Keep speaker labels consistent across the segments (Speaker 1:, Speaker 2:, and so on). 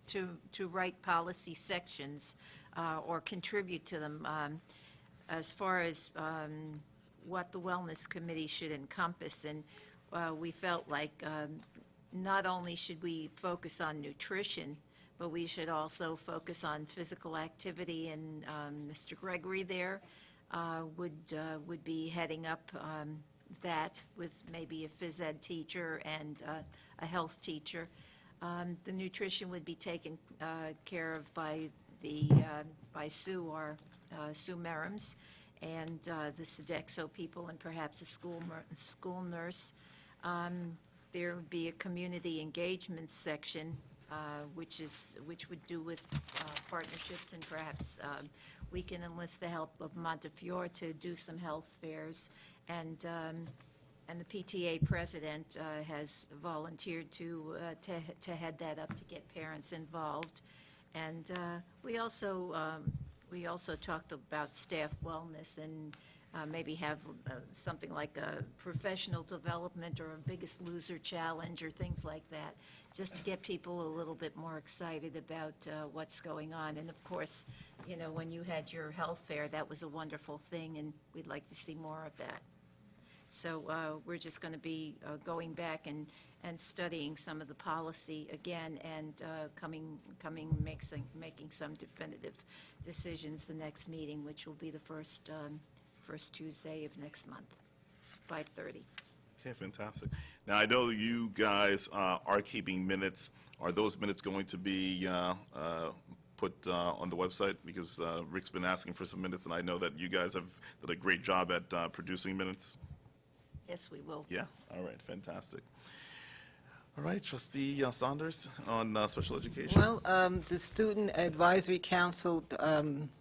Speaker 1: to write policy sections or contribute to them as far as what the Wellness Committee should encompass. And we felt like not only should we focus on nutrition, but we should also focus on physical activity. And Mr. Gregory there would be heading up that with maybe a phys ed teacher and a health teacher. The nutrition would be taken care of by by Sue, our Sue Merrims, and the Sodexo people, and perhaps a school nurse. There would be a community engagement section, which would do with partnerships, and perhaps we can enlist the help of Montefiore to do some health fairs. And the PTA president has volunteered to head that up, to get parents involved. And we also talked about staff wellness, and maybe have something like a professional development or a Biggest Loser challenge or things like that, just to get people a little bit more excited about what's going on. And of course, you know, when you had your health fair, that was a wonderful thing, and we'd like to see more of that. So we're just going to be going back and studying some of the policy again, and making some definitive decisions the next meeting, which will be the first Tuesday of next month, 5:30.
Speaker 2: Okay, fantastic. Now, I know you guys are keeping minutes. Are those minutes going to be put on the website? Because Rick's been asking for some minutes, and I know that you guys have done a great job at producing minutes.
Speaker 1: Yes, we will.
Speaker 2: Yeah, all right, fantastic. All right, Trustee Saunders on special education.
Speaker 3: Well, the Student Advisory Council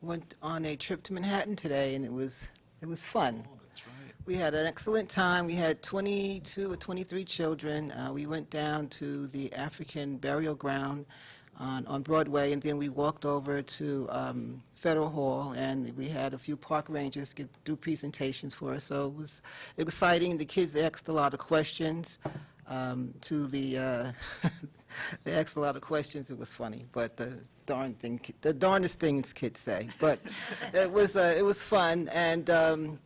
Speaker 3: went on a trip to Manhattan today, and it was fun.
Speaker 2: Oh, that's right.
Speaker 3: We had an excellent time. We had 22 or 23 children. We went down to the African Burial Ground on Broadway, and then we walked over to Federal Hall, and we had a few park rangers do presentations for us. So it was exciting. The kids asked a lot of questions. They asked a lot of questions. It was funny, but the darndest things kids say. But it was fun, and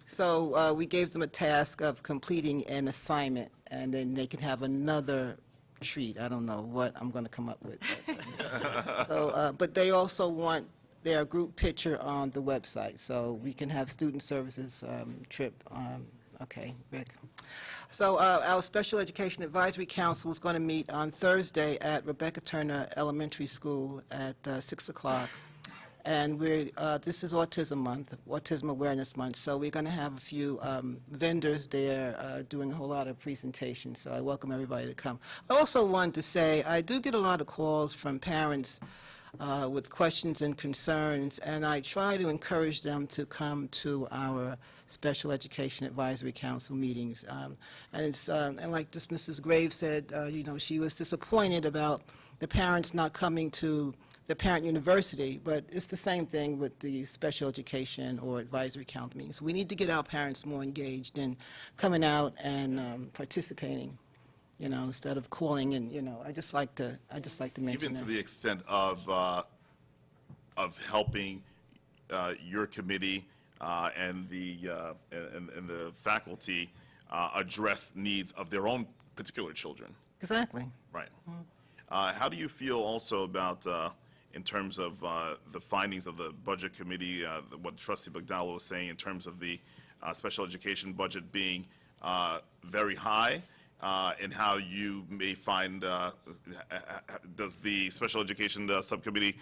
Speaker 3: so we gave them a task of completing an assignment, and then they can have another treat. I don't know what I'm going to come up with. But, but they also want their group picture on the website, so we can have student services trip. Okay, Rick. So our Special Education Advisory Council is going to meet on Thursday at Rebecca Turner Elementary School at 6 o'clock. And this is Autism Month, Autism Awareness Month, so we're going to have a few vendors there doing a whole lot of presentations, so I welcome everybody to come. I also wanted to say I do get a lot of calls from parents with questions and concerns, and I try to encourage them to come to our Special Education Advisory Council meetings. And like just Mrs. Graves said, you know, she was disappointed about the parents not coming to the parent university, but it's the same thing with the special education or advisory council meetings. We need to get our parents more engaged in coming out and participating, you know, instead of calling. And you know, I just like to mention
Speaker 2: Even to
Speaker 3: that.
Speaker 2: the extent of helping your committee and the faculty address needs of their own particular children.
Speaker 3: Exactly.
Speaker 2: Right. How do you feel also about, in terms of the findings of the Budget Committee, what Trustee McDowell was saying in terms of the special education budget being very high, and how you may find, does the Special Education Subcommittee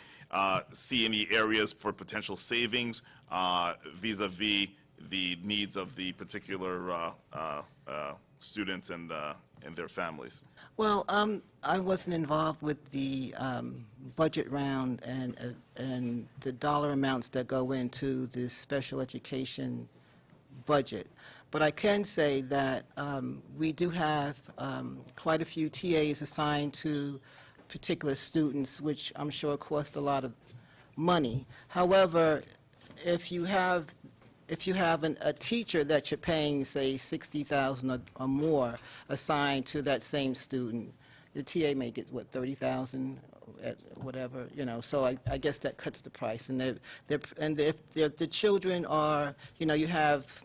Speaker 2: see any areas for potential savings vis-a-vis the needs of the particular students and their families?
Speaker 3: Well, I wasn't involved with the budget round and the dollar amounts that go into the special education budget. But I can say that we do have quite a few TAs assigned to particular students, which I'm sure cost a lot of money. However, if you have a teacher that you're paying, say, $60,000 or more assigned to that same student, the TA may get, what, $30,000 at whatever, so I guess that cuts the price. And if the children are, you have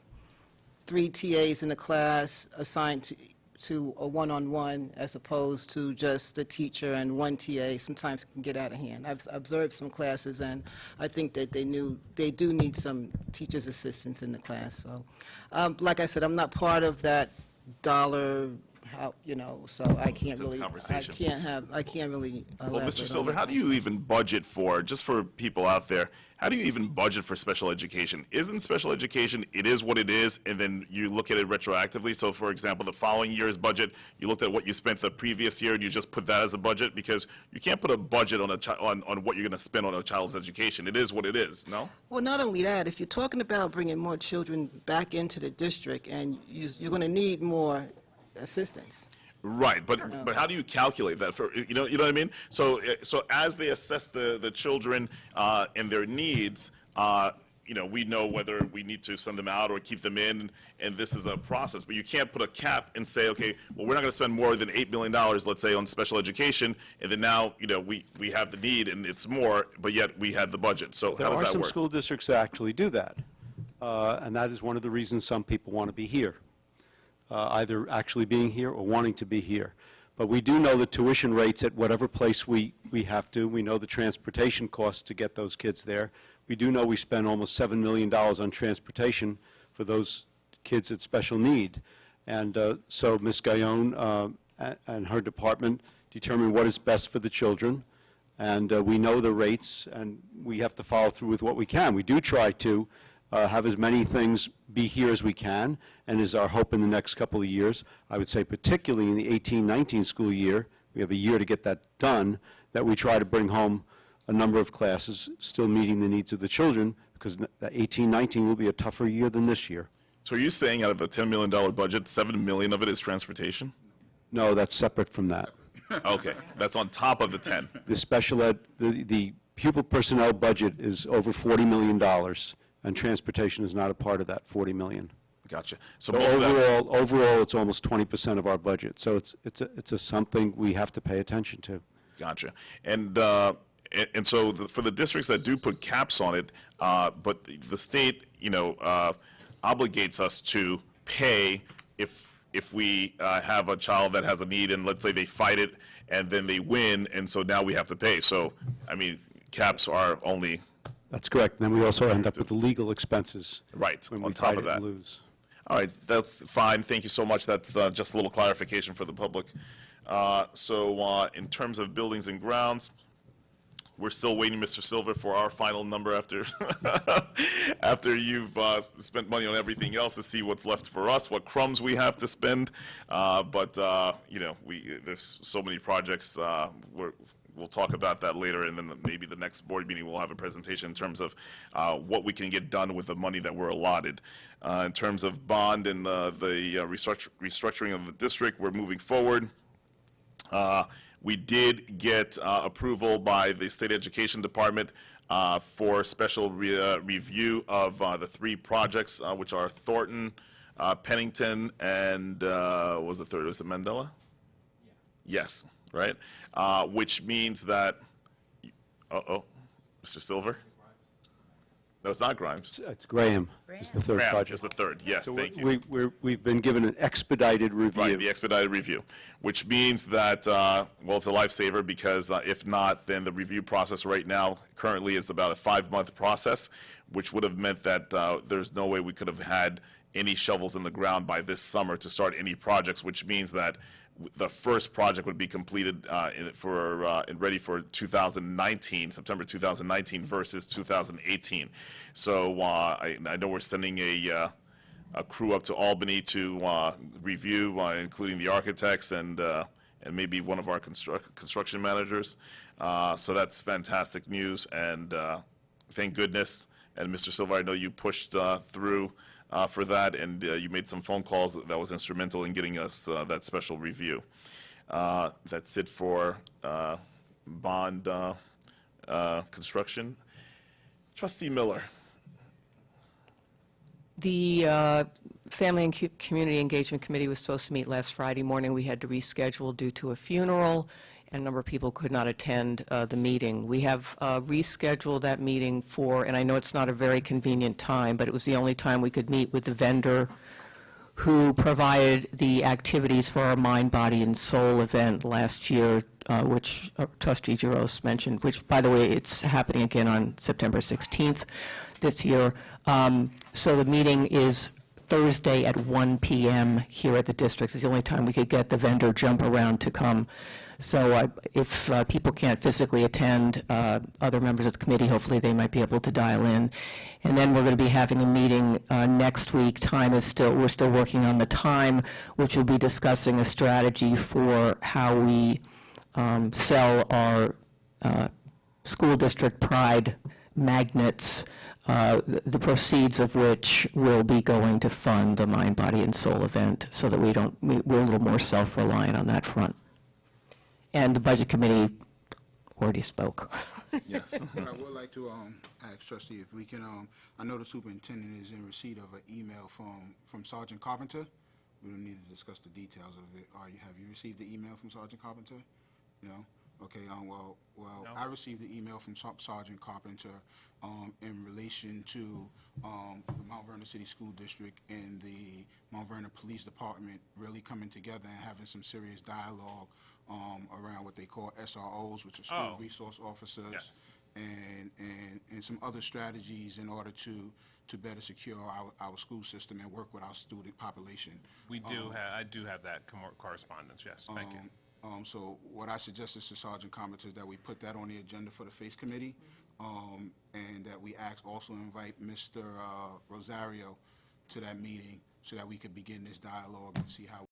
Speaker 3: 3 TAs in the class assigned to a one-on-one as opposed to just the teacher and 1 TA, sometimes it can get out of hand. I've observed some classes, and I think that they do need some teacher's assistance in the class. So, like I said, I'm not part of that dollar, so I can't
Speaker 2: Since
Speaker 3: really,
Speaker 2: conversation.
Speaker 3: I can't really
Speaker 2: Well,
Speaker 3: elaborate
Speaker 2: Mr.
Speaker 3: on
Speaker 2: Silver,
Speaker 3: that.
Speaker 2: how do you even budget for, just for people out there, how do you even budget for special education? Isn't special education, it is what it is, and then you look at it retroactively? So, for example, the following year's budget, you looked at what you spent the previous year, and you just put that as a budget? Because you can't put a budget on on what you're going to spend on a child's education. It is what it is, no?
Speaker 3: Well, not only that, if you're talking about bringing more children back into the district, and you're going to need more assistance.
Speaker 2: Right, but how do you calculate that? For you know what I mean? So as they assess the children and their needs, we know whether we need to send them out or keep them in, and this is a process. But you can't put a cap and say, okay, well, we're not going to spend more than $8 million, let's say, on special education, and then now we have the need and it's more, but yet we had the budget. So
Speaker 4: There
Speaker 2: how does
Speaker 4: are
Speaker 2: that
Speaker 4: some
Speaker 2: work?
Speaker 4: school districts that actually do that, and that is one of the reasons some people want to be here, either actually being here or wanting to be here. But we do know the tuition rates at whatever place we have to. We know the transportation costs to get those kids there. We do know we spend almost $7 million on transportation for those kids at special need. And so Ms. Gaillon and her department determine what is best for the children. And we know the rates, and we have to follow through with what we can. We do try to have as many things be here as we can, and is our hope in the next couple of years. I would say particularly in the 18-19 school year, we have a year to get that done, that we try to bring home a number of classes, still meeting the needs of the children, because 18-19 will be a tougher year than this year.
Speaker 2: So are you saying out of a $10 million budget, $7 million of it is transportation?
Speaker 4: No, that's separate from that.
Speaker 2: Okay, that's on top of the 10.
Speaker 4: The special ed, the pupil personnel budget is over $40 million, and transportation is not a part of that $40 million.
Speaker 2: Gotcha. So
Speaker 4: So
Speaker 2: most of that,
Speaker 4: overall, it's almost 20% of our budget. So it's something we have to pay attention to.
Speaker 2: gotcha. And so for the districts that do put caps on it, but the state, obligates us to pay if we have a child that has a need, and let's say they fight it and then they win, and so now we have to pay. So, I mean, caps are only,
Speaker 4: That's correct. Then we also end up with the legal expenses.
Speaker 2: Right,
Speaker 4: When
Speaker 2: on
Speaker 4: we
Speaker 2: top
Speaker 4: fight
Speaker 2: of
Speaker 4: it and
Speaker 2: that.
Speaker 4: lose.
Speaker 2: all right, that's fine. Thank you so much. That's just a little clarification for the public. So in terms of buildings and grounds, we're still waiting, Mr. Silver, for our final number after after you've spent money on everything else, to see what's left for us, what crumbs we have to spend. But there's so many projects. We'll talk about that later, and then maybe the next board meeting we'll have a presentation in terms of what we can get done with the money that we're allotted. In terms of bond and the restructuring of the district, we're moving forward. We did get approval by the State Education Department for special review of the 3 projects, which are Thornton, Pennington, and what was the third? Was it Mandela? Yes, right? Which means that, Mr. Silver? No, it's not Grimes.
Speaker 4: It's Graham is the third
Speaker 2: Graham
Speaker 4: project.
Speaker 2: is the third, yes,
Speaker 4: So
Speaker 2: thank you.
Speaker 4: we've been given an expedited review.
Speaker 2: Right, the expedited review, which means that, well, it's a lifesaver, because if not, then the review process right now currently is about a 5-month process, which would have meant that there's no way we could have had any shovels in the ground by this summer to start any projects, which means that the first project would be completed and ready for 2019, September 2019 versus 2018. So I know we're sending a crew up to Albany to review, including the architects and maybe one of our construction managers. So that's fantastic news, and thank goodness. And Mr. Silva, I know you pushed through for that, and you made some phone calls that was instrumental in getting us that special review. That's it for bond construction. Trustee Miller.
Speaker 5: The Family and Community Engagement Committee was supposed to meet last Friday morning. We had to reschedule due to a funeral. and a number of people could not attend the meeting. We have rescheduled that meeting for, and I know it's not a very convenient time, but it was the only time we could meet with the vendor who provided the activities for our Mind, Body, and Soul event last year, which Trustee Jaros mentioned, which, by the way, it's happening again on September 16th this year. So the meeting is Thursday at 1 p.m. here at the district. It's the only time we could get the vendor Jump Around to come. So if people can't physically attend, other members of the committee, hopefully they might be able to dial in. And then we're going to be having a meeting next week. We're still working on the time, which will be discussing a strategy for how we sell our school district pride magnets, the proceeds of which will be going to fund the Mind, Body, and Soul event, so that we're a little more self-reliant on that front. And the Budget Committee already spoke.
Speaker 2: Yes.
Speaker 6: I would like to ask trustee if we can, I know the superintendent is in receipt of an email from Sergeant Carpenter. We don't need to discuss the details of it. Have you received the email from Sergeant Carpenter? No? Okay, well, I received the email from Sergeant Carpenter in relation to the Mount Vernon City School District and the Mount Vernon Police Department really coming together and having some serious dialogue around what they call SROs, which are school resource officers,
Speaker 7: Yes.
Speaker 6: and some other strategies in order to better secure our school system and work with our student population.
Speaker 7: We do I do have that correspondence, yes, thank you.
Speaker 6: So what I suggested to Sergeant Carpenter is that we put that on the agenda for the FACE Committee, and that we also invite Mr. Rosario to that meeting so that we could begin this dialogue and see how